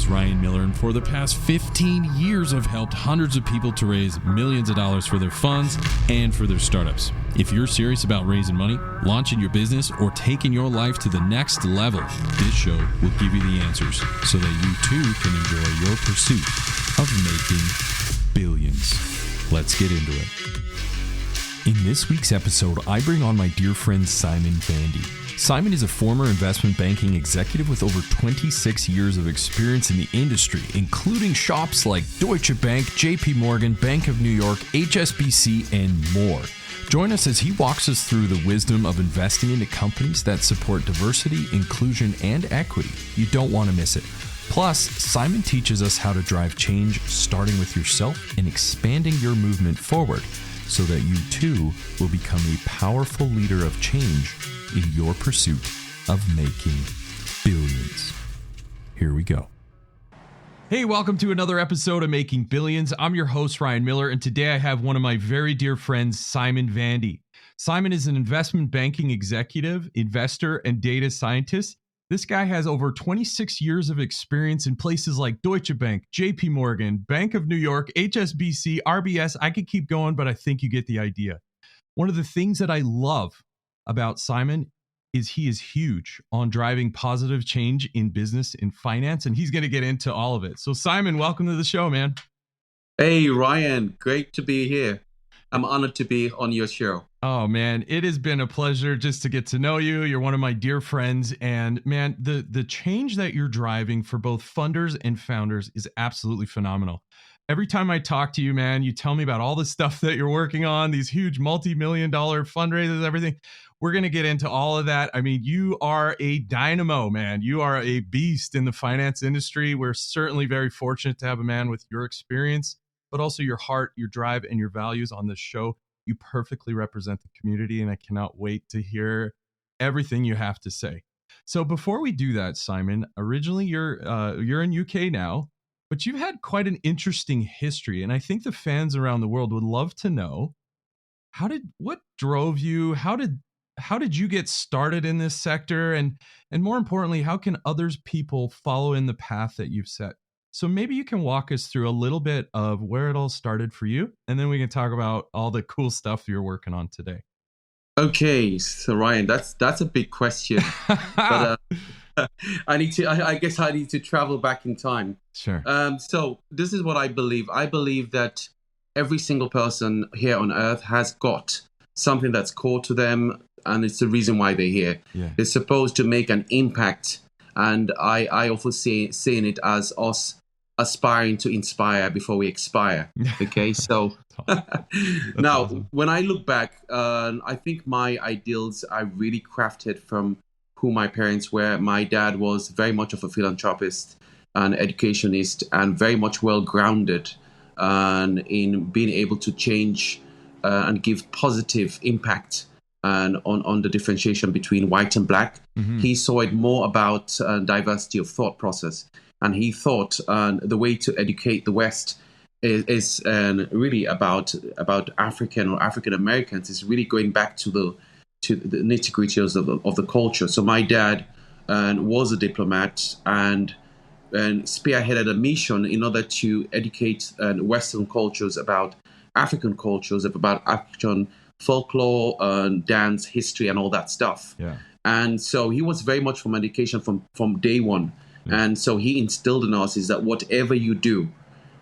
host, Ryan Miller, and for the past 15 years, I've helped hundreds of people to raise millions of dollars for their funds and for their startups. If you're serious about raising money, launching your business, or taking your life to the next level, this show will give you the answers so that you too can enjoy your pursuit of making billions. Let's get into it. In this week's episode, I bring on my dear friend Simon Vandi. Simon is a former investment banking executive with over 26 years of experience in the industry, including shops like Deutsche Bank, JP Morgan, Bank of New York, HSBC, and more. Join us as he walks us through the wisdom of investing into companies that support diversity, inclusion, and equity. You don't want to miss it. Plus, Simon teaches us how to drive change, starting with yourself and expanding your movement forward so that you too will become a powerful leader of change in your pursuit of making billions. Here we go. Hey, welcome to another episode of Making Billions. I'm your host, Ryan Miller, and today I have one of my very dear friends, Simon Vandi. Simon is an investment banking executive, investor, and data scientist. This guy has over 26 years of experience in places like Deutsche Bank, JP Morgan, Bank of New York, HSBC, RBS. I could keep going, but I think you get the idea. One of the things that I love about Simon is he is huge on driving positive change in business, in finance, and he's going to get into all of it. So Simon, welcome to the show, man. Hey, Ryan, great to be here. I'm honored to be on your show. Oh, man, it has been a pleasure just to get to know you. You're one of my dear friends. And man, the change that you're driving for both funders and founders is absolutely phenomenal. Every time I talk to you, man, you tell me about all the stuff that you're working on, these huge multi-million-dollar fundraisers, everything. We're going to get into all of that. I mean, you are a dynamo, man. You are a beast in the finance industry. We're certainly very fortunate to have a man with your experience, but also your heart, your drive, and your values on this show. You perfectly represent the community, and I cannot wait to hear everything you have to say. So before we do that, Simon, originally you're in UK now, but you've had quite an interesting history, and I think the fans around the world would love to know what drove you? How did you get started in this sector, and more importantly, how can others people follow in the path that you've set? So maybe you can walk us through a little bit of where it all started for you, and then we can talk about all the cool stuff you're working on today. Okay, so Ryan, that's a big question, but I guess I need to travel back in time. Sure. So this is what I believe. I believe that every single person here on Earth has got something that's core to them, and it's the reason why they're here. Yeah. They're supposed to make an impact, and I often seeing it as us aspiring to inspire before we expire. Okay, so now awesome. When I look back, I think my ideals are really crafted from who my parents were. My dad was very much of a philanthropist, an educationist, and very much well-grounded in being able to change and give positive impact on the differentiation between white and black. Mm-hmm. He saw it more about diversity of thought process. And he thought the way to educate the West is really about African or African Americans. Is really going back to the nitty-gritty of the culture. So my dad was a diplomat and spearheaded a mission in order to educate Western cultures about African cultures, about African folklore, dance, history, and all that stuff. Yeah. And so he was very much from education from day one. Yeah. And so he instilled in us is that whatever you do,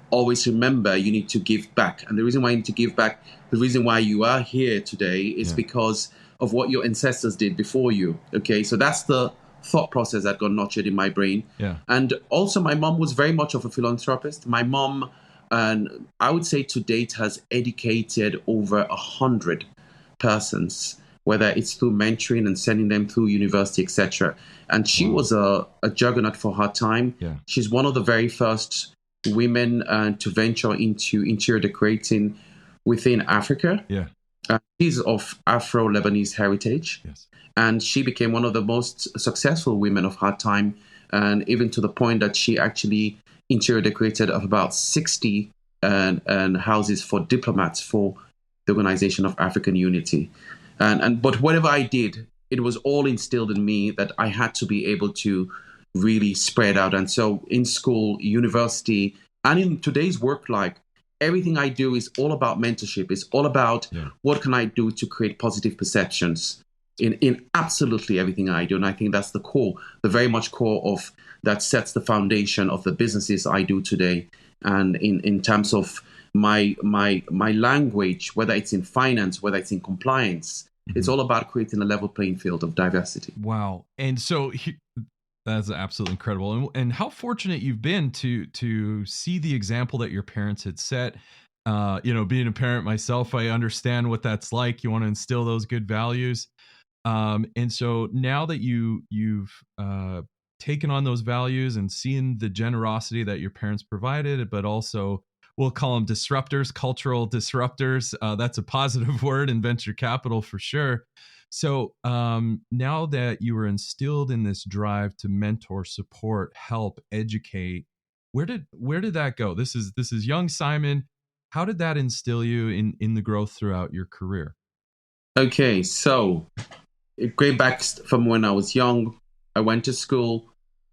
always remember you need to give back. And the reason why you need to give back, the reason why you are here today is because of what your ancestors did before you. Okay, so that's the thought process that got nurtured in my brain. Yeah. And also my mom was very much of a philanthropist. My mom, and I would say to date, has educated over 100 persons, whether it's through mentoring and sending them through university, etc. And she was a juggernaut for her time. Yeah. She's one of the very first women to venture into interior decorating within Africa. Yeah. She's of Afro-Lebanese heritage. Yes. And she became one of the most successful women of her time, and even to the point that she actually interior decorated of about 60 houses for diplomats for the Organization of African Unity. But whatever I did, it was all instilled in me that I had to be able to really spread out. And so in school, university, and in today's work life, everything I do is all about mentorship. It's all about what can I do to create positive perceptions in absolutely everything I do. And I think that's the core, the very much core of that sets the foundation of the businesses I do today. And in terms of my language, whether it's in finance, whether it's in compliance, it's all about creating a level playing field of diversity. Wow. And so that's absolutely incredible. And how fortunate you've been to see the example that your parents had set. Being a parent myself, I understand what that's like. You want to instill those good values. And so now that you've taken on those values and seen the generosity that your parents provided, but also we'll call them disruptors, cultural disruptors. That's a positive word in venture capital for sure. So now that you were instilled in this drive to mentor, support, help, educate, where did that go? This is young Simon. How did that instill you in the growth throughout your career? Okay, so going back from when I was young, I went to school,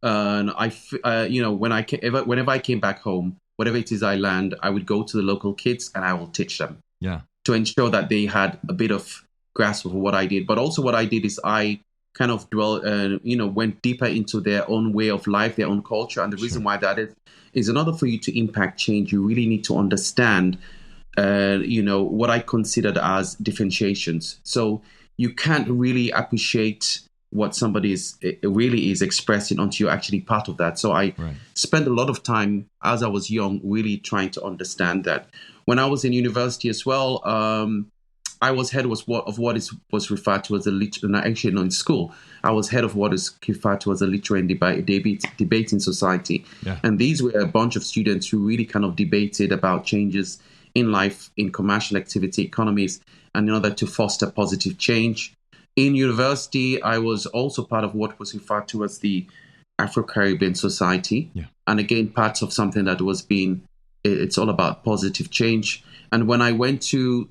and whenever I came back home, whatever it is I learned, I would go to the local kids and I will teach them. Yeah. To ensure that they had a bit of grasp of what I did. But also what I did is I kind of went deeper into their own way of life, their own culture. And the reason why that is in order for you to impact change, you really need to understand, what I considered as differentiations. So you can't really appreciate what somebody really is expressing until you're actually part of that. So I spent a lot of time as I was young really trying to understand that. When I was in university as well, I was head of what was referred to as in school, I was head of what is referred to as a literary and debating society. Yeah. And these were a bunch of students who really kind of debated about changes in life, in commercial activity, economies, and in order to foster positive change. In university, I was also part of what was referred to as the Afro-Caribbean Society. Yeah. And again, parts of something that was it's all about positive change. And when I went to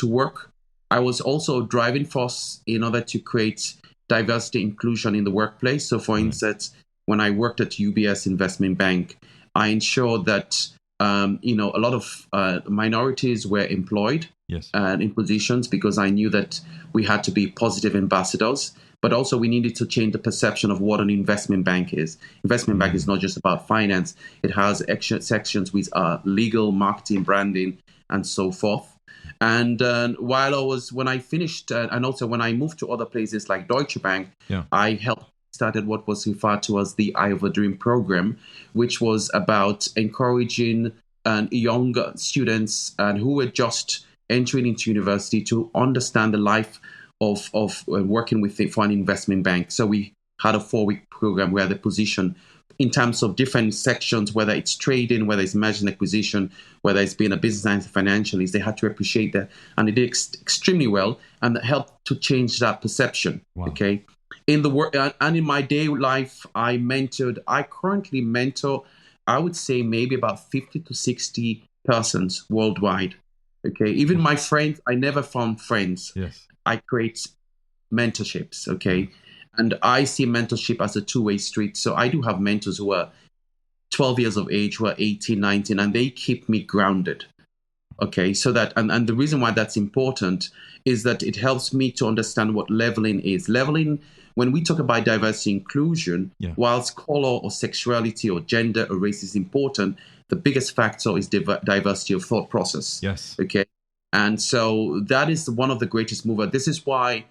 work, I was also a driving force in order to create diversity inclusion in the workplace. So for instance, when I worked at UBS Investment Bank, I ensured that a lot of minorities were employed in positions, because I knew that we had to be positive ambassadors, but also we needed to change the perception of what an investment bank is. Investment bank is not just about finance. It has sections with legal, marketing, branding, and so forth. And when I finished, and also when I moved to other places like Deutsche Bank, I helped started what was referred to as the Eye of a Dream program, which was about encouraging young students who were just entering into university to understand the life of working for an investment bank. So we had a 4-week program where the position in terms of different sections, whether it's trading, whether it's merger and acquisition, whether it's being a business analyst, financialist, they had to appreciate that. And they did extremely well, and that helped to change that perception. Wow. Okay. In the work and in my day life, I currently mentor, I would say maybe about 50 to 60 persons worldwide. Okay. Even my friends, I never found friends. Yes. I create mentorships. Okay. And I see mentorship as a two-way street. So I do have mentors who are 12 years of age, who are 18, 19, and they keep me grounded. Okay, so that, and the reason why that's important is that it helps me to understand what leveling is. Leveling, when we talk about diversity inclusion, whilst color or sexuality or gender or race is important, the biggest factor is diversity of thought process. Yes. Okay. And so that is one of the greatest movers. This is why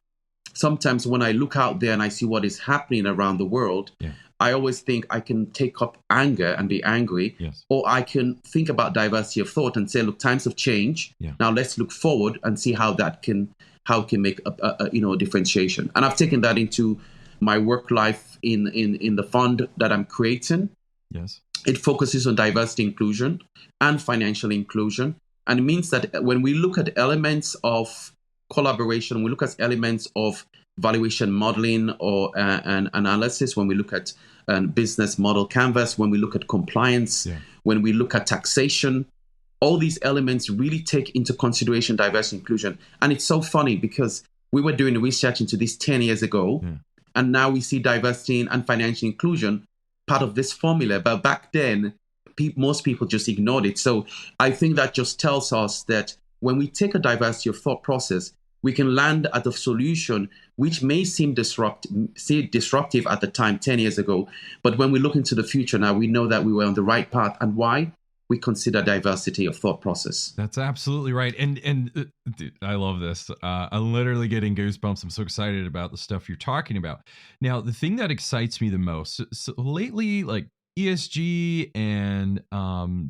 sometimes when I look out there and I see what is happening around the world, I always think I can take up anger and be angry, or I can think about diversity of thought and say, look, times have changed. Now let's look forward and see how it can make a differentiation. And I've taken that into my work life in the fund that I'm creating. Yes. It focuses on diversity inclusion and financial inclusion. And it means that when we look at elements of collaboration, we look at elements of valuation modeling or an analysis, when we look at business model canvas, when we look at compliance, when we look at taxation, all these elements really take into consideration diversity inclusion. And it's so funny because we were doing research into this 10 years ago, and now we see diversity and financial inclusion part of this formula. But back then, most people just ignored it. So I think that just tells us that when we take a diversity of thought process, we can land at a solution which may seem disruptive at the time, 10 years ago. But when we look into the future now, we know that we were on the right path. And why? We consider diversity of thought process. That's absolutely right. And dude, I love this. I'm literally getting goosebumps. I'm so excited about the stuff you're talking about. Now, the thing that excites me the most, so lately, like ESG and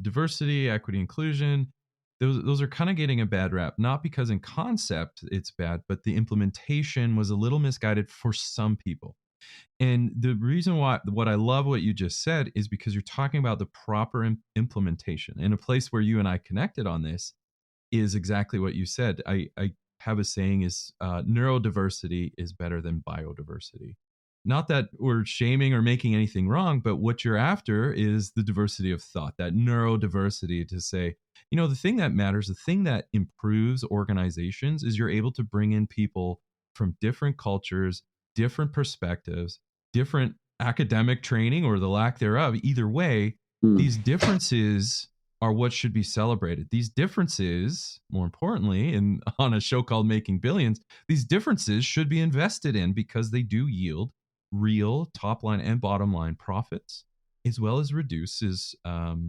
diversity, equity, inclusion, those are kind of getting a bad rap, not because in concept it's bad, but the implementation was a little misguided for some people. And the reason why, what I love what you just said is because you're talking about the proper implementation. And a place where you and I connected on this is exactly what you said. I have a saying is neurodiversity is better than biodiversity. Not that we're shaming or making anything wrong, but what you're after is the diversity of thought, that neurodiversity, to say, you know, the thing that matters, the thing that improves organizations is you're able to bring in people from different cultures, different perspectives, different academic training or the lack thereof. Either way, these differences are what should be celebrated. These differences, more importantly, and on a show called Making Billions, these differences should be invested in because they do yield real top line and bottom line profits, as well as reduces,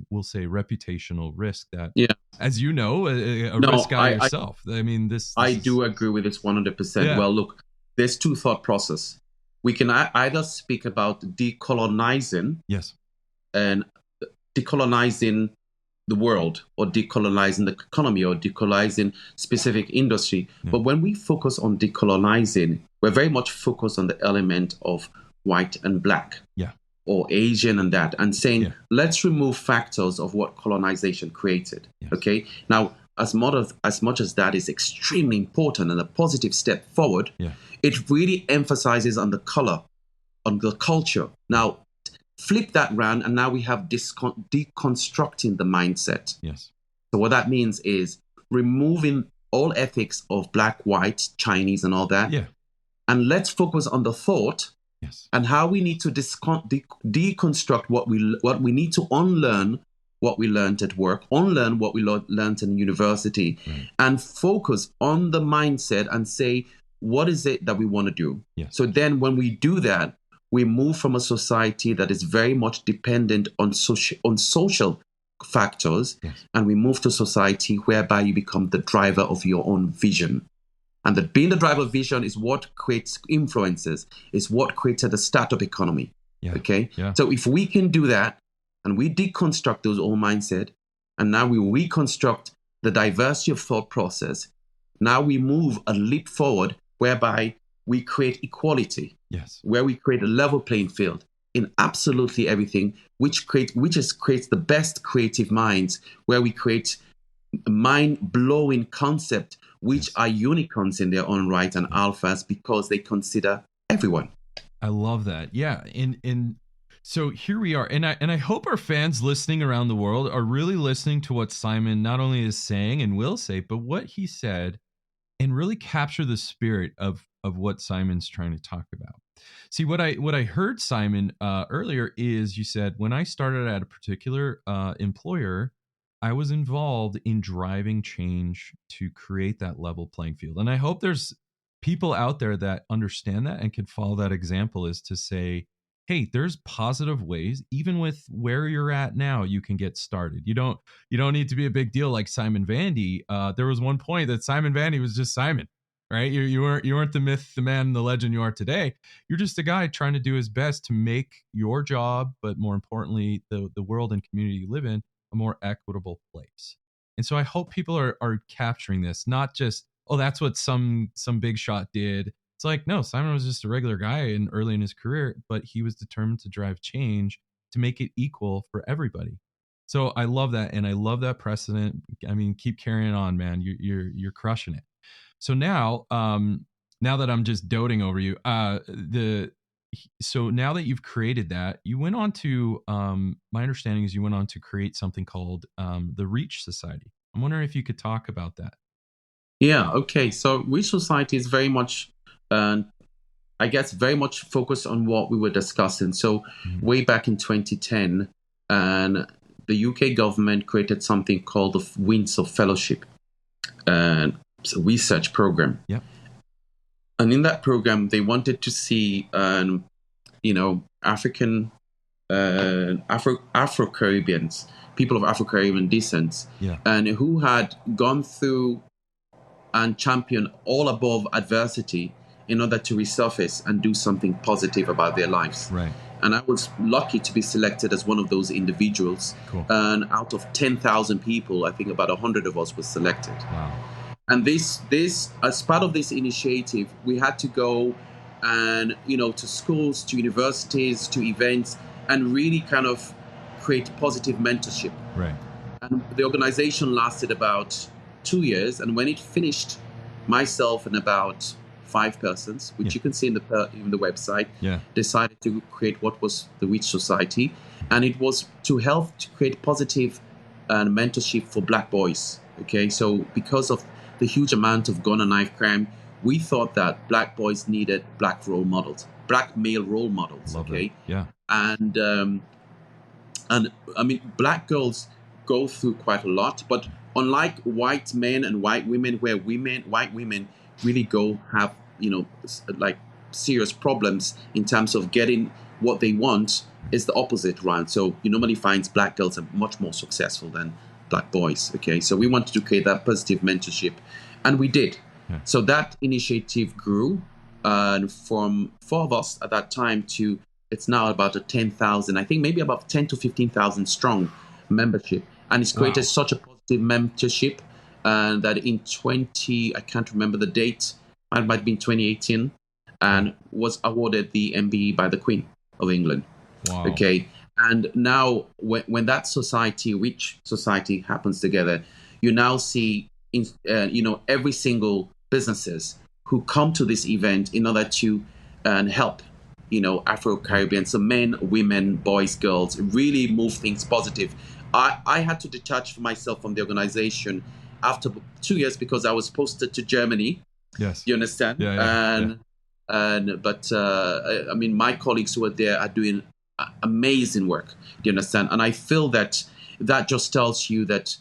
we'll say, reputational risk that, as you know, a risk guy yourself. I mean, I do agree with this 100%. Yeah. Well, look, there's two thought process. We can either speak about decolonizing, and decolonizing the world, or decolonizing the economy, or decolonizing specific industry. Yeah. But when we focus on decolonizing, we're very much focused on the element of white and black, or Asian and that, and saying, let's remove factors of what colonization created. Yes. Okay. Now, as much as that is extremely important and a positive step forward, it really emphasizes on the color, on the culture. Now, flip that round, and now we have deconstructing the mindset. Yes. So what that means is removing all ethics of black, white, Chinese, and all that. Yeah. And let's focus on the thought. Yes. And how we need to deconstruct what we need to unlearn what we learned at work, unlearn what we learned in university, and focus on the mindset and say, what is it that we want to do? Yes. So then when we do that, we move from a society that is very much dependent on social factors, and we move to society whereby you become the driver of your own vision. And that being the driver of vision is what creates influences, is what created the startup economy. Yeah. Okay? Yeah. So if we can do that, and we deconstruct those old mindset, and now we reconstruct the diversity of thought process, now we move a leap forward whereby we create equality. Yes. Where we create a level playing field in absolutely everything, which creates the best creative minds, where we create mind-blowing concept, which are unicorns in their own right and alphas, because they consider everyone. I love that. Yeah. And so here we are. And I hope our fans listening around the world are really listening to what Simon not only is saying and will say, but what he said, and really capture the spirit of what Simon's trying to talk about. See, what I heard, Simon, earlier is you said, when I started at a particular employer, I was involved in driving change to create that level playing field. And I hope there's people out there that understand that and can follow that example, is to say, hey, there's positive ways, even with where you're at now, you can get started. You don't need to be a big deal like Simon Vandi. There was one point that Simon Vandi was just Simon, right? You weren't the myth, the man, the legend you are today. You're just a guy trying to do his best to make your job, but more importantly, the world and community you live in, a more equitable place. And so I hope people are capturing this, not just, oh, that's what some big shot did. It's like, no, Simon was just a regular guy early in his career, but he was determined to drive change to make it equal for everybody. So I love that, and I love that precedent. I mean, keep carrying on, man. You're crushing it. So now that I'm just doting over you, so now that you've created that, you went on to, my understanding is you went on to create something called the Reach Society. I'm wondering if you could talk about that. Yeah. Okay. So Reach Society is very much I guess, very much focused on what we were discussing. So way back in 2010, and the UK government created something called the Windsor Fellowship, and it's a research program. Yep. And in that program, they wanted to see, African, Afro-Caribbeans, people of Afro-Caribbean descent, and who had gone through and championed all above adversity in order to resurface and do something positive about their lives. Right. And I was lucky to be selected as one of those individuals. Cool. And out of 10,000 people, I think about 100 of us were selected. Wow. And this, as part of this initiative, we had to go and, to schools, to universities, to events, and really kind of create positive mentorship. Right. And the organization lasted about 2 years. And when it finished, myself and about 5 persons, which you can see in the website, decided to create what was the Reach Society. And it was to help to create positive mentorship for Black boys. Okay, so because of the huge amount of gun and knife crime, we thought that Black boys needed Black role models, Black male role models. Love okay, that. Yeah. And I mean, Black girls go through quite a lot, but unlike white men and white women, where white women really have, like serious problems in terms of getting what they want, is the opposite, right? So you normally find Black girls are much more successful than Black boys. Okay, so we wanted to create that positive mentorship, and we did. Yeah. So that initiative grew, and from 4 of us at that time to it's now about 10,000, I think maybe about 10 to 15,000 strong membership, and it's created such a positive mentorship, and that in I can't remember the date, it might have been 2018, and was awarded the MBE by the Queen of England. Wow. Okay, and now when that society, Reach Society, happens together, you now see, every single businesses who come to this event in order to help, Afro-Caribbean, so men, women, boys, girls, really move things positive. I had to detach myself from the organization after 2 years because I was posted to Germany. Yes. You understand? But I mean, my colleagues who are there are doing amazing work. Do you understand? And I feel that just tells you that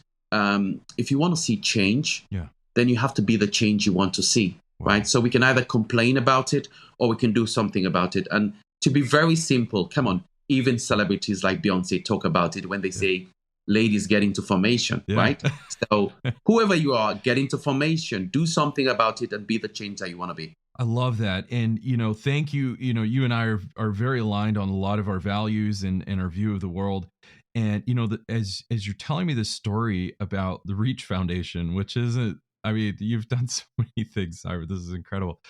if you want to see change, then you have to be the change you want to see. Wow. Right? So we can either complain about it or we can do something about it. And to be very simple, come on, even celebrities like Beyonce talk about it when they say, ladies, get into formation, right? So whoever you are, get into formation, do something about it, and be the change that you want to be. I love that. And, thank you. You and I are very aligned on a lot of our values and our view of the world. And, as you're telling me this story about the Reach Foundation, which isn't, I mean, you've done so many things, Ira. This is incredible.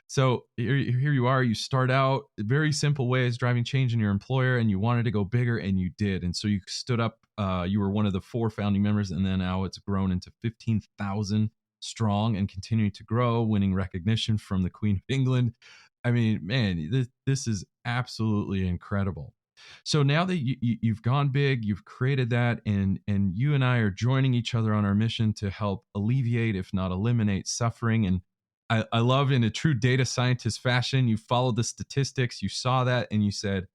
So here you are, you start out very simple ways, driving change in your employer, and you wanted to go bigger, and you did. And so you stood up, you were one of the 4 founding members, and then now it's grown into 15,000 strong and continuing to grow, winning recognition from the Queen of England. I mean, man, this is absolutely incredible. So now that you've gone big, you've created that, and you and I are joining each other on our mission to help alleviate, if not eliminate, suffering. And I love, in a true data scientist fashion, you followed the statistics, you saw that, and you said,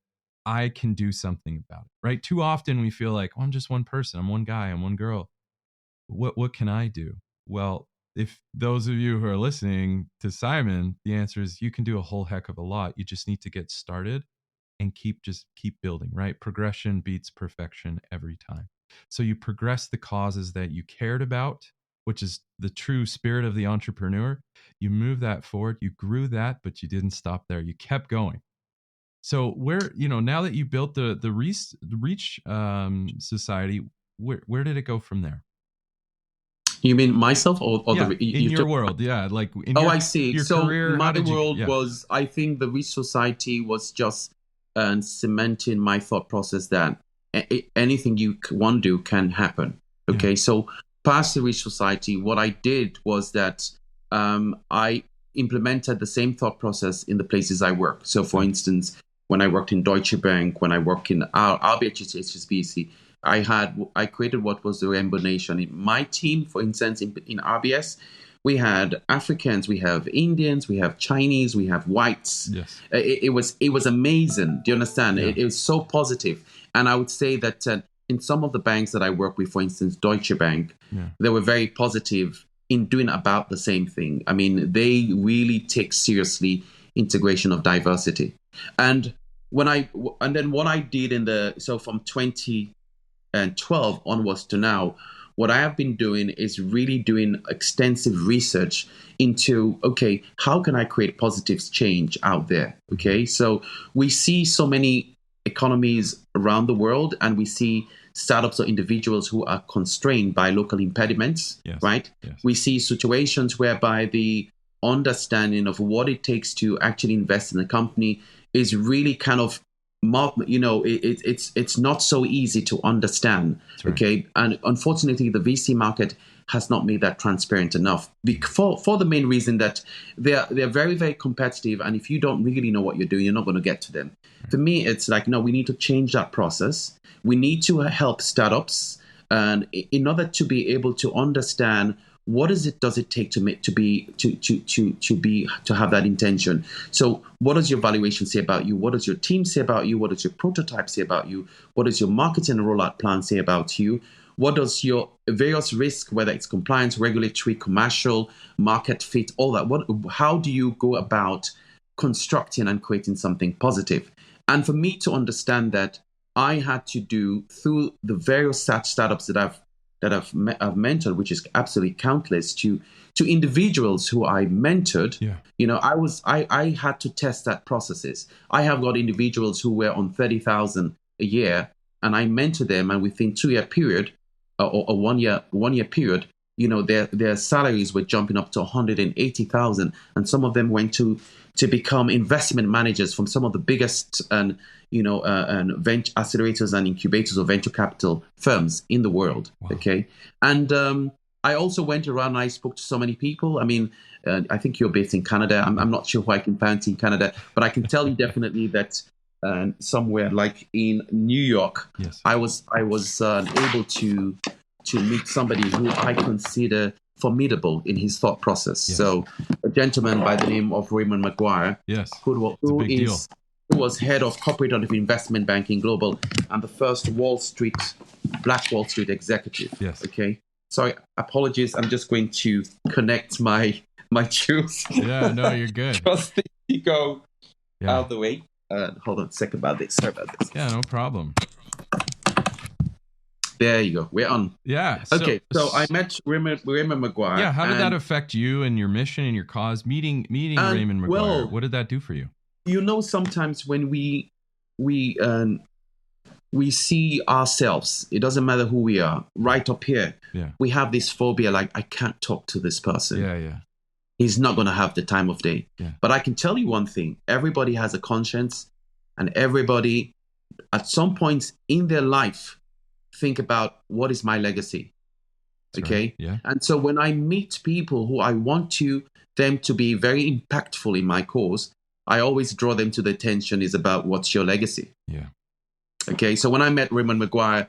I can do something about it, right? Too often we feel like, I'm just one person, I'm one guy, I'm one girl. What can I do? Well, if those of you who are listening to Simon, the answer is you can do a whole heck of a lot. You just need to get started and keep building, right? Progression beats perfection every time. So you progress the causes that you cared about, which is the true spirit of the entrepreneur. You move that forward, you grew that, but you didn't stop there. You kept going. So now that you built the Reach Society, where did it go from there? You mean myself or in your world? Yeah, like in I see. So career, my world was, I think the Reach Society was just cementing my thought process that anything you want to do can happen. Okay, so past the Reach Society, what I did was that I implemented the same thought process in the places I work. So, for instance, when I worked in Deutsche Bank, when I worked in HSBC, I created what was the Rainbow Nation. In my team, for instance, in RBS, we had Africans, we have Indians, we have Chinese, we have whites. Yes. It was amazing. Do you understand? Yeah. It was so positive. And I would say that in some of the banks that I work with, for instance, Deutsche Bank, they were very positive in doing about the same thing. I mean, they really take seriously integration of diversity. And then what I did from 2012 onwards to now, what I have been doing is really doing extensive research into, okay, how can I create positive change out there? Okay, so we see so many economies around the world, and we see startups or individuals who are constrained by local impediments, right? Yes. We see situations whereby the understanding of what it takes to actually invest in a company is really kind of, it's not so easy to understand. Right. Okay, and unfortunately, the VC market has not made that transparent enough for the main reason that they're very, very competitive, and if you don't really know what you're doing, you're not going to get to them. Right. For me, it's like, no, we need to change that process. We need to help startups, and in order to be able to understand what does it take to have that intention. So what does your valuation say about you? What does your team say about you? What does your prototype say about you? What does your marketing and rollout plan say about you? What does your various risks, whether it's compliance, regulatory, commercial, market fit, all that? How do you go about constructing and creating something positive? And for me to understand that, I had to do through the various startups that I've mentored, which is absolutely countless, to individuals who I mentored. I had to test that processes. I have got individuals who were on 30,000 a year, and I mentored them, and within 2-year period or a one year period, their salaries were jumping up to 180,000, and some of them went to become investment managers from some of the biggest and venture accelerators and incubators of venture capital firms in the world. Wow. Okay, and I also went around and I spoke to so many people. I mean, I think you're based in Canada. I'm not sure who I can find in Canada, but I can tell you definitely that somewhere like in New York, yes, I was able to meet somebody who I consider formidable in his thought process. Yes. So a gentleman by the name of Raymond Maguire, yes, who was head of corporate and investment banking global and the first Black Wall Street executive. Yes. Okay. Sorry, apologies. I'm just going to connect my juice. Yeah, no, you're good. Just to go out of the way. Hold on a second about this. Sorry about this. Yeah, no problem. There you go. We're on. Yeah. So I met Raymond Maguire. Yeah. How did that affect you and your mission and your cause? Meeting Raymond Maguire. Well, what did that do for you? Sometimes when we see ourselves, it doesn't matter who we are, right up here, we have this phobia, like, I can't talk to this person. Yeah. He's not going to have the time of day. Yeah. But I can tell you one thing, everybody has a conscience, and everybody at some point in their life think about, what is my legacy? That's okay. Right. Yeah. And so when I meet people who I want them to be very impactful in my cause, I always draw them to the attention is about, what's your legacy? Yeah. Okay. So when I met Raymond Maguire,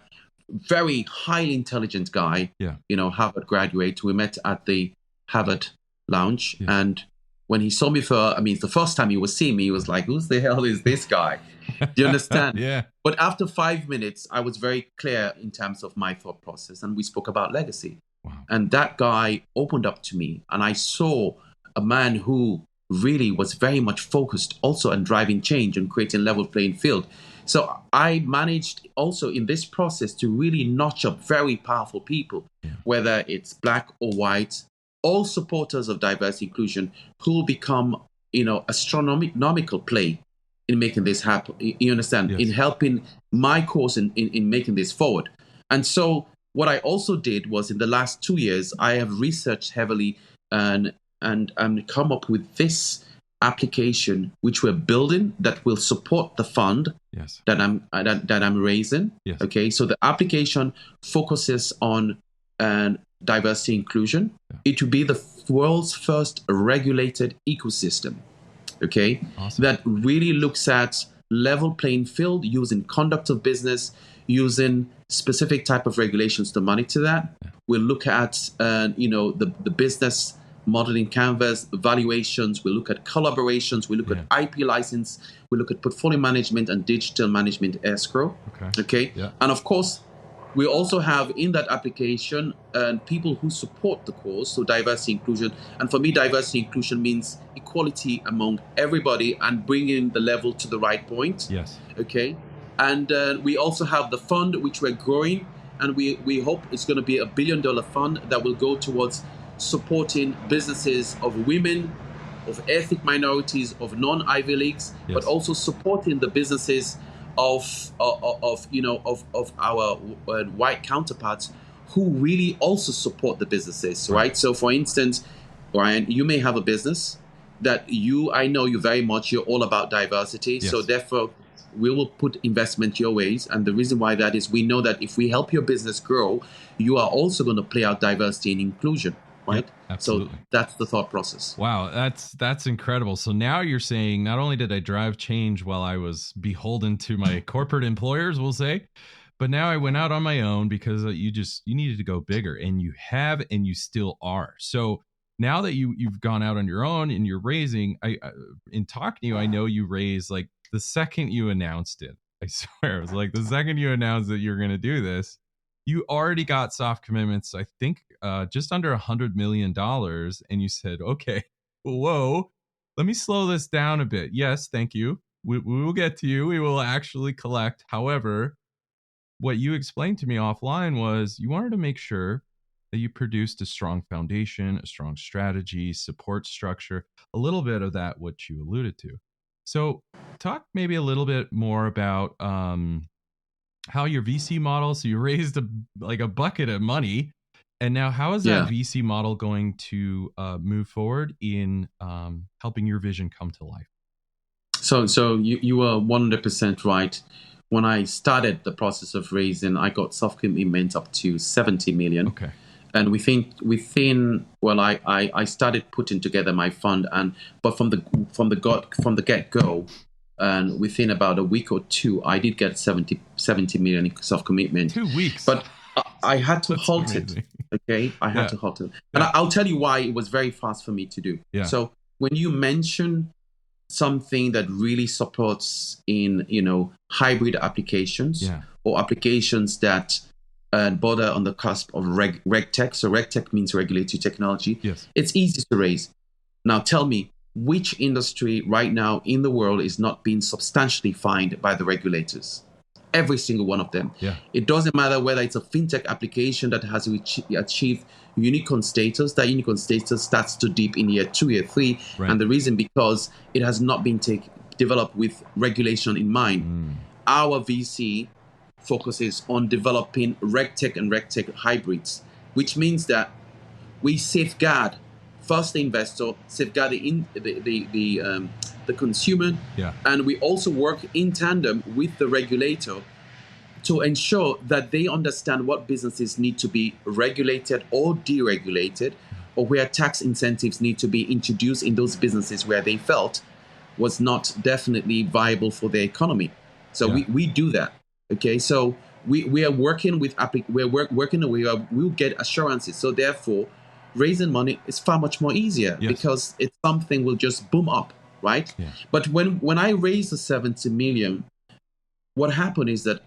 very highly intelligent guy, Harvard graduate, we met at the Harvard lounge. Yeah. And when he saw me the first time he was seeing me, he was like, who's the hell is this guy? Do you understand? Yeah. But after 5 minutes, I was very clear in terms of my thought process, and we spoke about legacy. Wow. And that guy opened up to me, and I saw a man who really was very much focused also on driving change and creating level playing field. So I managed also in this process to really notch up very powerful people, whether it's black or white, all supporters of diversity inclusion, who will become, astronomical play in making this happen. You understand? Yes. In helping my cause in making this forward. And so what I also did was, in the last 2 years, I have researched heavily and come up with this application which we're building that will support the fund that I'm raising. Yes. Okay, so the application focuses on diversity inclusion. Yeah. It will be the world's first regulated ecosystem. Okay, awesome. That really looks at level playing field using conduct of business, using specific type of regulations to monitor that. Yeah. We'll look at the business modeling canvas, valuations, we look at collaborations, we look at IP license, we look at portfolio management and digital management escrow. Okay. Yeah. And of course, we also have in that application people who support the cause, so diversity inclusion. And for me, diversity inclusion means equality among everybody and bringing the level to the right point. Yes. Okay. And we also have the fund, which we're growing. And we hope it's going to be $1 billion fund that will go towards supporting businesses of women, of ethnic minorities, of non-Ivy Leagues, but also supporting the businesses of our white counterparts who really also support the businesses, right? So, for instance, Brian, you may have a business that I know you very much. You're all about diversity, so therefore, we will put investment your ways. And the reason why that is, we know that if we help your business grow, you are also going to play out diversity and inclusion. Right. Yep, absolutely. So that's the thought process. Wow, that's incredible. So now you're saying not only did I drive change while I was beholden to my corporate employers, we'll say, but now I went out on my own because you needed to go bigger, and you have, and you still are. So now that you've gone out on your own and you're raising, in talking to you, I know you raised like the second you announced it. I swear, it was like the second you announced that you're going to do this, you already got soft commitments, I think, just under $100 million. And you said, okay, whoa, let me slow this down a bit. Yes, thank you. We will get to you. We will actually collect. However, what you explained to me offline was you wanted to make sure that you produced a strong foundation, a strong strategy, support structure, a little bit of that, what you alluded to. So talk maybe a little bit more about how your VC model, so you raised a bucket of money, and now how is that VC model going to move forward in helping your vision come to life? So you were 100% right. When I started the process of raising, I got soft commitment up to 70 million. Okay. And I started putting together my fund, but from the get-go, and within about a week or two, I did get 70 million in soft commitment. 2 weeks. But I had to halt it. Okay, I had to halt it. And I'll tell you why it was very fast for me to do. Yeah. So when you mention something that really supports in, hybrid applications or applications that border on the cusp of reg tech. So reg tech means regulatory technology. Yes. It's easy to raise. Now tell me, which industry right now in the world is not being substantially fined by the regulators? Every single one of them. Yeah. It doesn't matter whether it's a fintech application that has achieved unicorn status. That unicorn status starts to dip in year 2, year 3. Right. And the reason because it has not been developed with regulation in mind. Our VC focuses on developing RegTech and RegTech hybrids, which means that we safeguard first the investor, safeguard the consumer, and we also work in tandem with the regulator to ensure that they understand what businesses need to be regulated or deregulated, or where tax incentives need to be introduced in those businesses where they felt was not definitely viable for their economy. So we do that. Okay, so we are working with we'll get assurances. So therefore, raising money is far much more easier because it's something will just boom up, right? Yeah. But when I raised the 70 million, what happened is that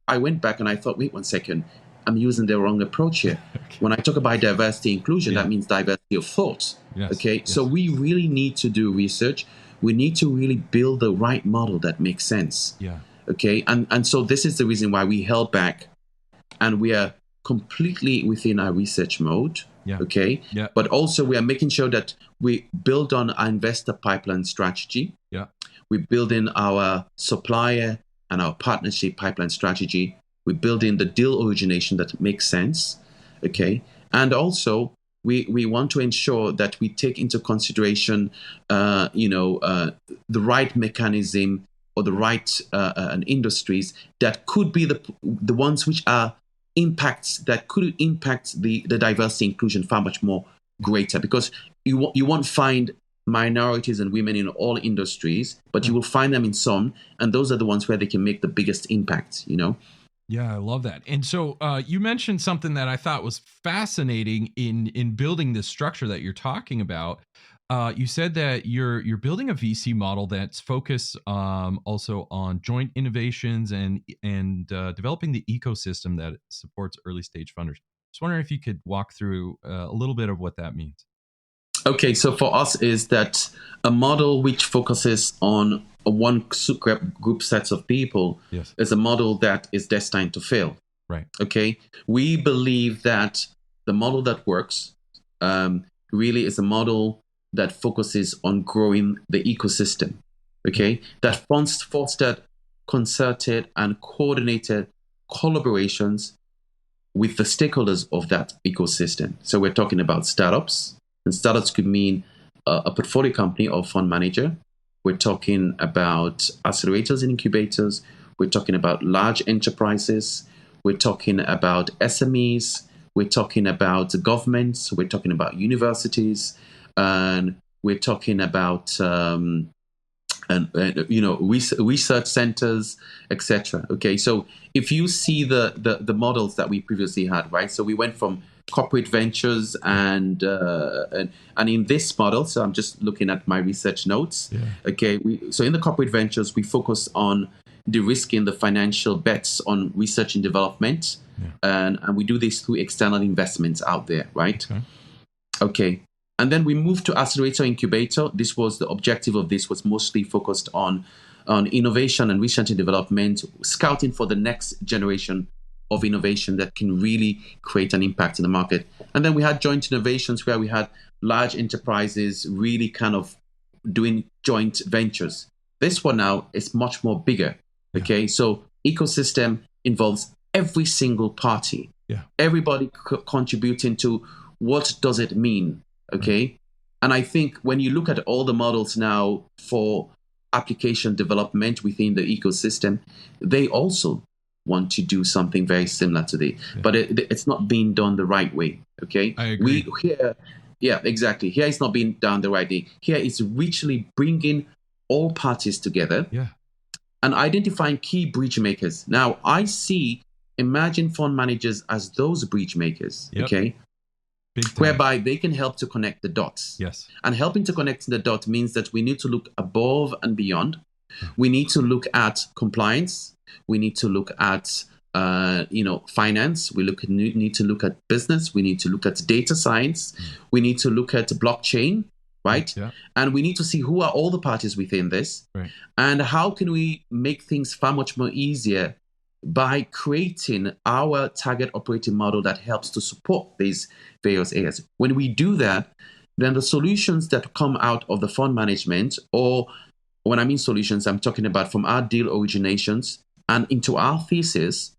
I went back and I thought, wait 1 second, I'm using the wrong approach here. Okay. When I talk about diversity inclusion, that means diversity of thought. Yes. Okay, so we really need to do research. We need to really build the right model that makes sense. Yeah. Okay, and so this is the reason why we held back, and we are completely within our research mode. Yeah. Okay. Yeah. But also we are making sure that we build on our investor pipeline strategy. Yeah. We build in our supplier and our partnership pipeline strategy. We build in the deal origination that makes sense. Okay. And also we want to ensure that we take into consideration, the right mechanism or the right industries that could be the ones which are impacts that could impact the diversity inclusion far much more greater, because you won't find minorities and women in all industries, but you will find them in some, and those are the ones where they can make the biggest impact, Yeah, I love that. And so you mentioned something that I thought was fascinating in building this structure that you're talking about. You said that you're building a VC model that's focused also on joint innovations and developing the ecosystem that supports early stage funders. Just wondering if you could walk through a little bit of what that means. Okay, so for us is that a model which focuses on one group sets of people Yes. is a model that is destined to fail. Right. Okay, we believe that the model that works really is a model that focuses on growing the ecosystem. Okay, that fostered concerted and coordinated collaborations with the stakeholders of that ecosystem. So we're talking about startups, and startups could mean a portfolio company or fund manager. We're talking about accelerators and incubators. We're talking about large enterprises. We're talking about SMEs. We're talking about governments. We're talking about universities. And we're talking about research centers, etc. Okay, so if you see the models that we previously had, right? So we went from corporate ventures and in this model, so I'm just looking at my research notes. Yeah. Okay, so in the corporate ventures, we focus on de-risking the financial bets on research and development, and we do this through external investments out there, right? Okay. And then we moved to accelerator incubator. This was the objective of this was mostly focused on innovation and research and development, scouting for the next generation of innovation that can really create an impact in the market. And then we had joint innovations where we had large enterprises really kind of doing joint ventures. This one now is much more bigger. Okay, so ecosystem involves every single party, everybody contributing to what does it mean. Okay. And I think when you look at all the models now for application development within the ecosystem, they also want to do something very similar to this, but it's not being done the right way. Okay. I agree. Exactly. Here it's not being done the right way. Here it's richly bringing all parties together and identifying key bridge makers. Now, I see emerging fund managers as those bridge makers. Okay. Whereby they can help to connect the dots. Yes. And helping to connect the dot means that we need to look above and beyond. We need to look at compliance. We need to look at finance. We need to look at business. We need to look at data science. We need to look at blockchain, right? Yeah. And we need to see who are all the parties within this, and how can we make things far much more easier by creating our target operating model that helps to support these various areas. When we do that, then the solutions that come out of the fund management, or when I mean solutions, I'm talking about from our deal originations and into our thesis,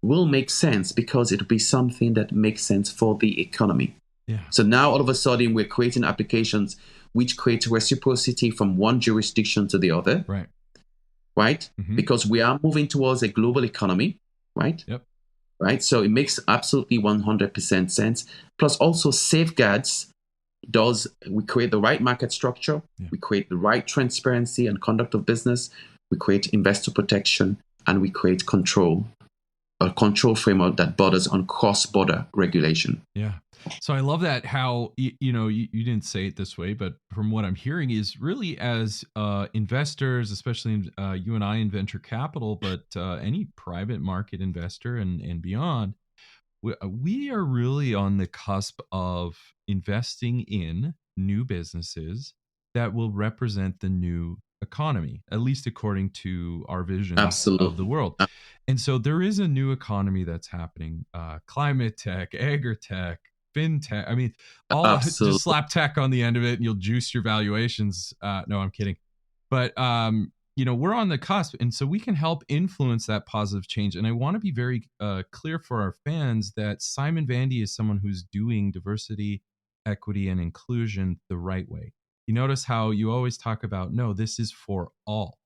will make sense because it'll be something that makes sense for the economy. So now all of a sudden we're creating applications which create reciprocity from one jurisdiction to the other. Right? Because we are moving towards a global economy, right? Right. So it makes absolutely 100% sense. Plus also safeguards we create the right market structure. We create the right transparency and conduct of business. We create investor protection, and we create a control framework that borders on cross-border regulation. Yeah. So I love that how, you didn't say it this way, but from what I'm hearing is really as investors, especially you and I in venture capital, but any private market investor and beyond, we are really on the cusp of investing in new businesses that will represent the new economy, at least according to our vision of the world. And so there is a new economy that's happening, climate tech, agri-tech, fintech. I mean, all just slap tech on the end of it and you'll juice your valuations. No, I'm kidding. But, we're on the cusp. And so we can help influence that positive change. And I want to be very clear for our fans that Simon Vandi is someone who's doing diversity, equity, and inclusion the right way. You notice how you always talk about, no, this is for all.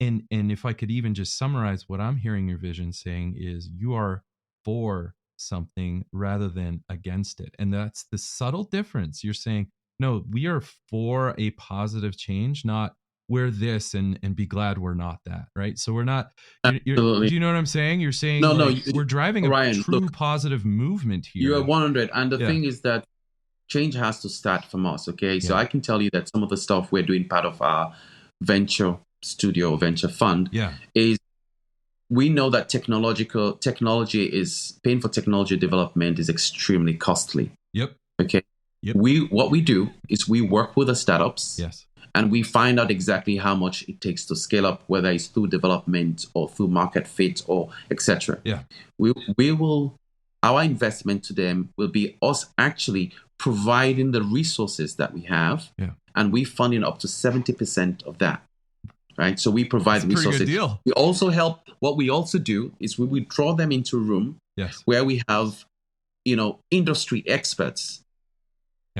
And if I could even just summarize what I'm hearing your vision saying is you are for something rather than against it. And that's the subtle difference. You're saying, no, we are for a positive change, not we're this and be glad we're not that, right? So we're not, do Absolutely. you know what I'm saying? You're saying No, we're driving a Ryan, true look, positive movement here. you are 100. And the thing is that change has to start from us, okay? So I can tell you that some of the stuff we're doing part of our venture studio, venture fund, is we know that technology is paying for technology development is extremely costly. Yep. Okay. Yep. What we do is we work with the startups. Yes. And we find out exactly how much it takes to scale up, whether it's through development or through market fit or etc. Yeah. We will, our investment to them will be us actually providing the resources that we have, and we funding up to 70% of that. Right. So we provide the resources. Pretty good deal. We also help. What we also do is we draw them into a room where we have, industry experts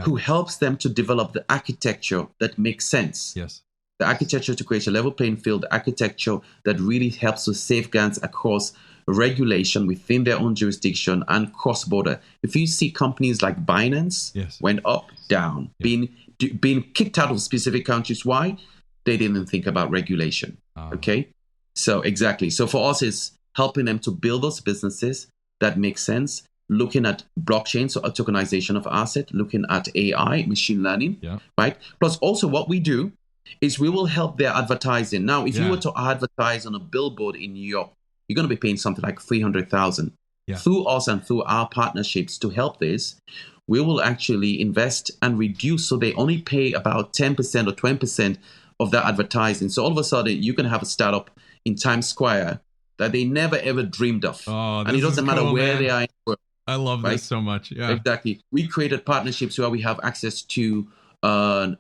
who helps them to develop the architecture that makes sense. Yes. The architecture to create a level playing field, the architecture that really helps to safeguards across regulation within their own jurisdiction and cross-border. If you see companies like Binance went up, down, being kicked out of specific countries, why? They didn't think about regulation. Okay? So exactly. So for us, it's helping them to build those businesses that make sense, looking at blockchain, so a tokenization of asset, looking at AI, machine learning, right? Plus also what we do is we will help their advertising. Now, if you were to advertise on a billboard in New York, you're going to be paying something like $300,000. Through us and through our partnerships to help this, we will actually invest and reduce so they only pay about 10% or 20% of their advertising. So all of a sudden, you can have a startup in Times Square that they never ever dreamed of. And it doesn't matter where they are in the world. I love this so much. Yeah, exactly. We created partnerships where we have access to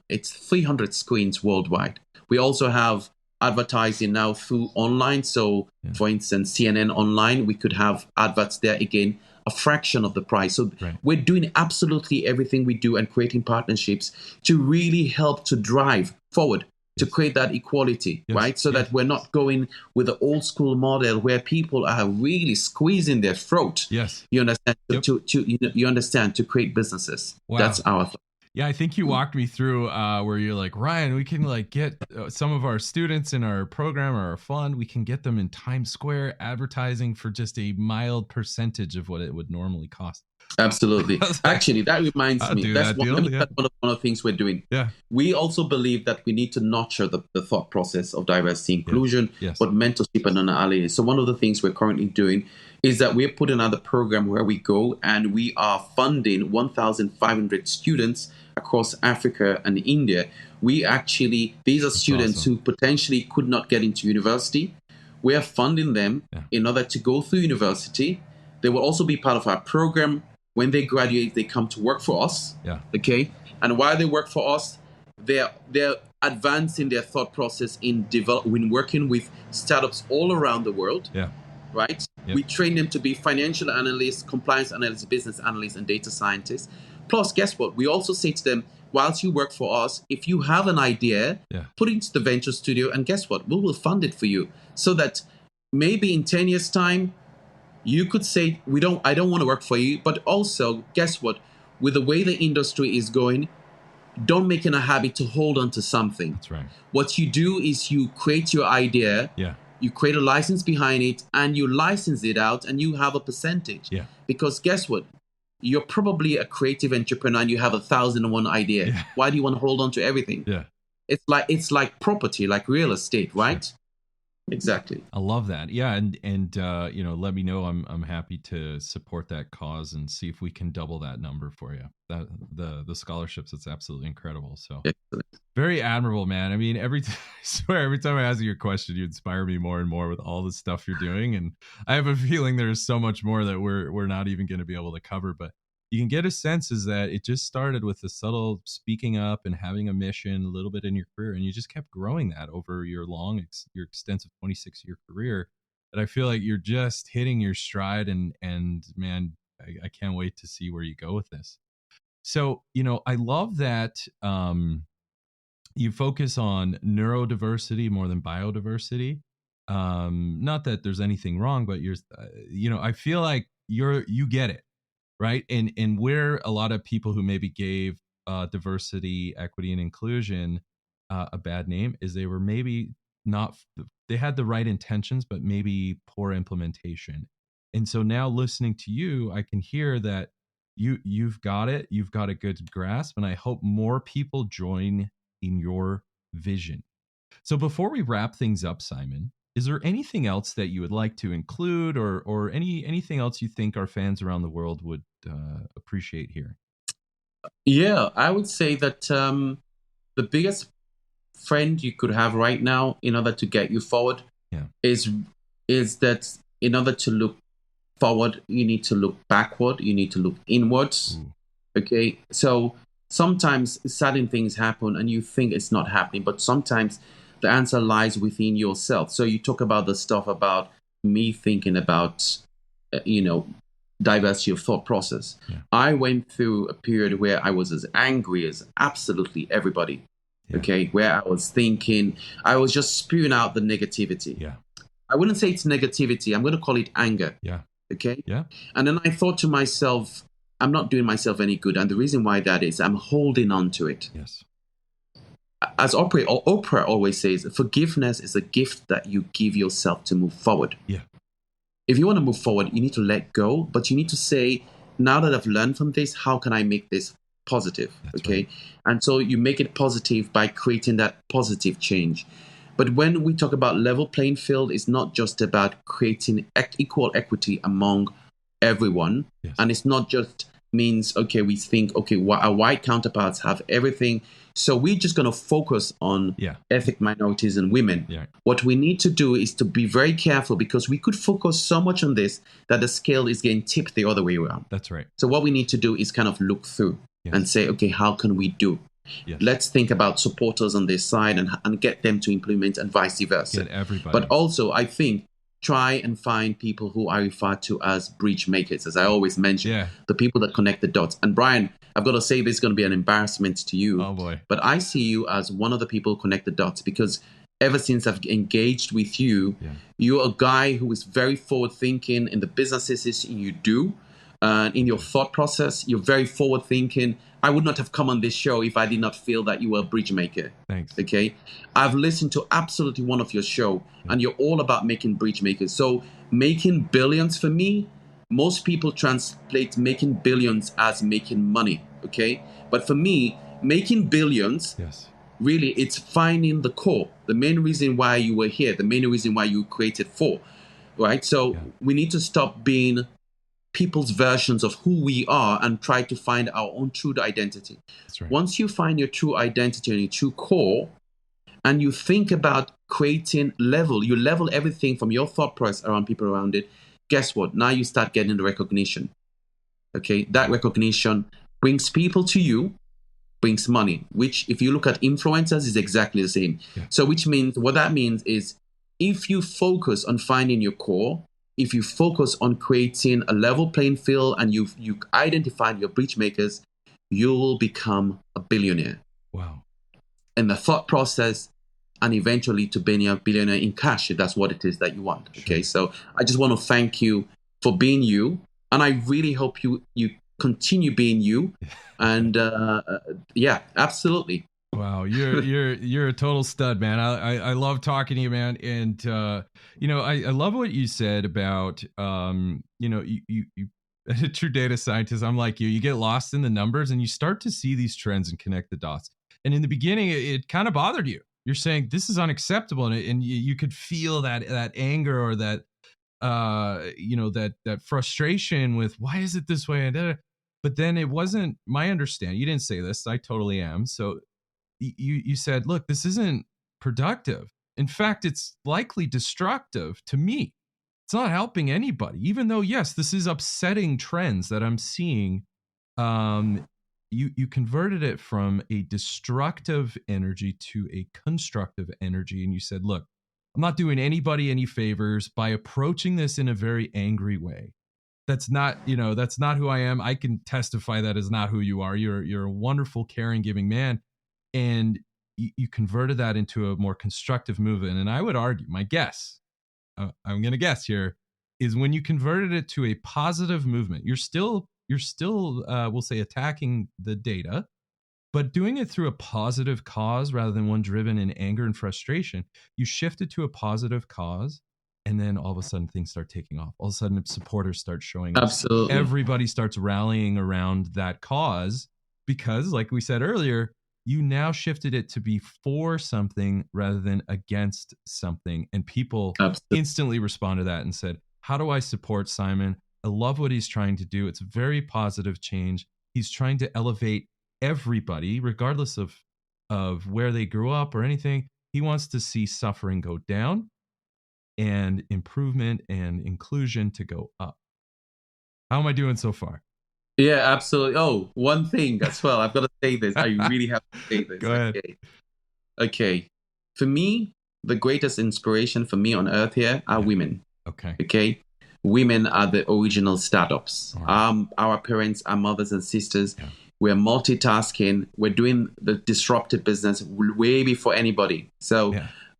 it's 300 screens worldwide. We also have advertising now through online. So, for instance, CNN online, we could have adverts there again, a fraction of the price. So we're doing absolutely everything we do and creating partnerships to really help to drive forward, to create that equality, right? So that we're not going with the old school model where people are really squeezing their throat. You understand? You understand, to create businesses. Wow. That's our thought. Yeah, I think you walked me through where you're like, Ryan, we can get some of our students in our program or our fund, we can get them in Times Square advertising for just a mild percentage of what it would normally cost. Absolutely. Actually, that reminds me. That's one of the things we're doing. We also believe that we need to nurture the thought process of diversity, inclusion, but mentorship and non-alignment. So one of the things we're currently doing is that we're putting another program where we go and we are funding 1,500 students across Africa and India. These are students who potentially could not get into university. We are funding them in order to go through university. They will also be part of our program. When they graduate, they come to work for us. Okay. And while they work for us, they're advancing their thought process in working with startups all around the world. Right. We train them to be financial analysts, compliance analysts, business analysts, and data scientists. Plus, guess what? We also say to them, whilst you work for us, if you have an idea, put it into the venture studio, and guess what? We will fund it for you, so that maybe in 10 years' time, you could say, I don't want to work for you. But also, guess what? With the way the industry is going, don't make it a habit to hold on to something. That's right. What you do is you create your idea. You create a license behind it, and you license it out, and you have a percentage. Because guess what? You're probably a creative entrepreneur, and you have 1,001 ideas. Why do you want to hold on to everything? It's like property, like real estate, right? Exactly. I love that. Yeah, and let me know. I'm happy to support that cause and see if we can double that number for you. That the scholarships, it's absolutely incredible. So very admirable, man. I mean, I swear every time I ask you your question, you inspire me more and more with all the stuff you're doing, and I have a feeling there's so much more that we're not even going to be able to cover. But you can get a sense is that it just started with the subtle speaking up and having a mission a little bit in your career, and you just kept growing that over your extensive 26-year career. That I feel like you're just hitting your stride, and man, I can't wait to see where you go with this. So, I love that you focus on neurodiversity more than biodiversity. Not that there's anything wrong, but I feel like you get it. Right. And where a lot of people who maybe gave diversity, equity, and inclusion a bad name is they were maybe not, they had the right intentions, but maybe poor implementation. And so now listening to you, I can hear that you've got it. You've got a good grasp, and I hope more people join in your vision. So before we wrap things up, Simon, is there anything else that you would like to include, or anything else you think our fans around the world would appreciate hearing? Yeah, I would say that the biggest friend you could have right now in order to get you forward Yeah. is that in order to look forward, you need to look backward, you need to look inwards. Ooh. Okay, so sometimes certain things happen and you think it's not happening, but sometimes the answer lies within yourself. So you talk about the stuff about me thinking about diversity of thought process. Yeah. I went through a period where I was as angry as absolutely everybody. Yeah. Okay, where I was thinking, I was just spewing out the negativity. Yeah. I wouldn't say it's negativity. I'm going to call it anger. Yeah. Okay. Yeah. And then I thought to myself, I'm not doing myself any good. And the reason why that is, I'm holding on to it. Yes. As Oprah always says, forgiveness is a gift that you give yourself to move forward. Yeah. If you want to move forward, you need to let go, but you need to say, now that I've learned from this, how can I make this positive? That's okay. right. And so you make it positive by creating that positive change. But when we talk about level playing field, it's not just about creating equal equity among everyone. Yes. And it's not just means, okay, we think, okay, our white counterparts have everything, so we're just going to focus on ethnic minorities and women. Yeah. What we need to do is to be very careful, because we could focus so much on this that the scale is getting tipped the other way around. That's right. So what we need to do is kind of look through and say, okay, how can we do? Yes. Let's think about supporters on this side and get them to implement, and vice versa. Get everybody. But also, I think, try and find people who I refer to as bridge makers, as I always mention, the people that connect the dots. And Brian, I've got to say, this is going to be an embarrassment to you. Oh boy. But I see you as one of the people who connect the dots, because ever since I've engaged with you, you're a guy who is very forward thinking in the businesses you do. In your thought process, you're very forward thinking. I would not have come on this show if I did not feel that you were a bridge maker. Thanks. Okay. I've listened to absolutely one of your show, and you're all about making bridge makers. So making billions, for me, most people translate making billions as making money. Okay. But for me, making billions, really, it's finding the core, the main reason why you were here, the main reason why you created for, right? So we need to stop being people's versions of who we are and try to find our own true identity. That's right. Once you find your true identity and your true core, and you think about creating you level everything from your thought process around people around it, guess what? Now you start getting the recognition. Okay, that recognition brings people to you, brings money, which if you look at influencers is exactly the same. So what that means is, if you focus on finding your core, if you focus on creating a level playing field, and you identified your bridge makers, you will become a billionaire. Wow. In the thought process, and eventually to being a billionaire in cash, if that's what it is that you want. Sure. Okay, so I just want to thank you for being you, and I really hope you continue being you. And absolutely. Wow, you're a total stud, man. I love talking to you, man. And I love what you said about you as a true data scientist. I'm like you get lost in the numbers and you start to see these trends and connect the dots. And in the beginning, it kind of bothered you. You're saying this is unacceptable, and you could feel that anger, or that that frustration with, why is it this way? But then it wasn't my understanding. You didn't say this. I totally am. So you said, look, this isn't productive. In fact, it's likely destructive to me. It's not helping anybody, even though, yes, this is upsetting trends that I'm seeing. You converted it from a destructive energy to a constructive energy. And you said, look, I'm not doing anybody any favors by approaching this in a very angry way. That's not who I am. I can testify that is not who you are. You're a wonderful, caring, giving man. And you converted that into a more constructive movement. And I would argue, my guess, I'm going to guess here, is when you converted it to a positive movement, you're still we'll say, attacking the data, but doing it through a positive cause rather than one driven in anger and frustration. You shift it to a positive cause, and then all of a sudden things start taking off. All of a sudden supporters start showing up. Absolutely. Everybody starts rallying around that cause because, like we said earlier, you now shifted it to be for something rather than against something. And people instantly respond to that and said, how do I support Simon? I love what he's trying to do. It's a very positive change. He's trying to elevate everybody, regardless of where they grew up or anything. He wants to see suffering go down and improvement and inclusion to go up. How am I doing so far? Yeah, absolutely. Oh, one thing as well. I've got to say this. I really have to say this. Go ahead. Okay. For me, the greatest inspiration for me on earth here are women. Okay. Women are the original startups. Right. Our parents, our mothers and sisters, we're multitasking. We're doing the disruptive business way before anybody. So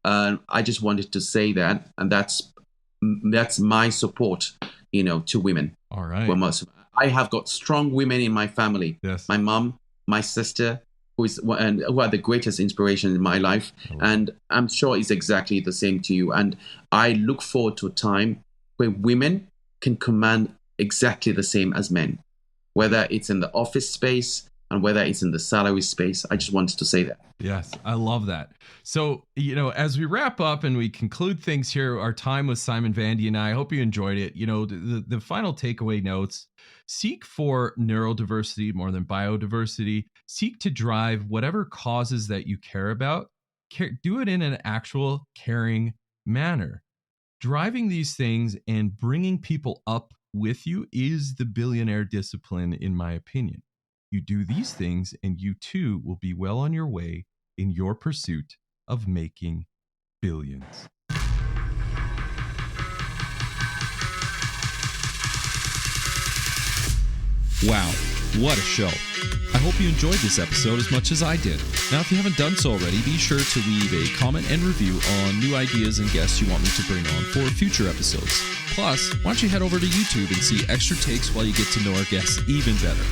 I just wanted to say that, and that's my support, to women. All right. Well, I have got strong women in my family. Yes. My mom, my sister, who are the greatest inspiration in my life. And I'm sure it's exactly the same to you. And I look forward to a time where women can command exactly the same as men, whether it's in the office space and whether it's in the salary space. I just wanted to say that. Yes, I love that. So, as we wrap up and we conclude things here, our time with Simon Vandi and I hope you enjoyed it. The final takeaway notes: seek for neurodiversity more than biodiversity. Seek to drive whatever causes that you care about. Do it in an actual caring manner. Driving these things and bringing people up with you is the billionaire discipline, in my opinion. You do these things and you too will be well on your way in your pursuit of making billions. Wow, what a show. I hope you enjoyed this episode as much as I did. Now, if you haven't done so already, be sure to leave a comment and review on new ideas and guests you want me to bring on for future episodes. Plus, why don't you head over to YouTube and see extra takes while you get to know our guests even better.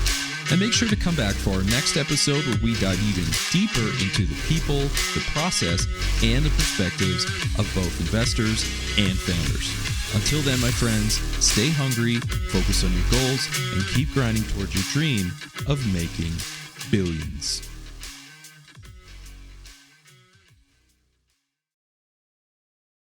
And make sure to come back for our next episode where we dive even deeper into the people, the process, and the perspectives of both investors and founders. Until then, my friends, stay hungry, focus on your goals, and keep grinding towards your dream of making billions.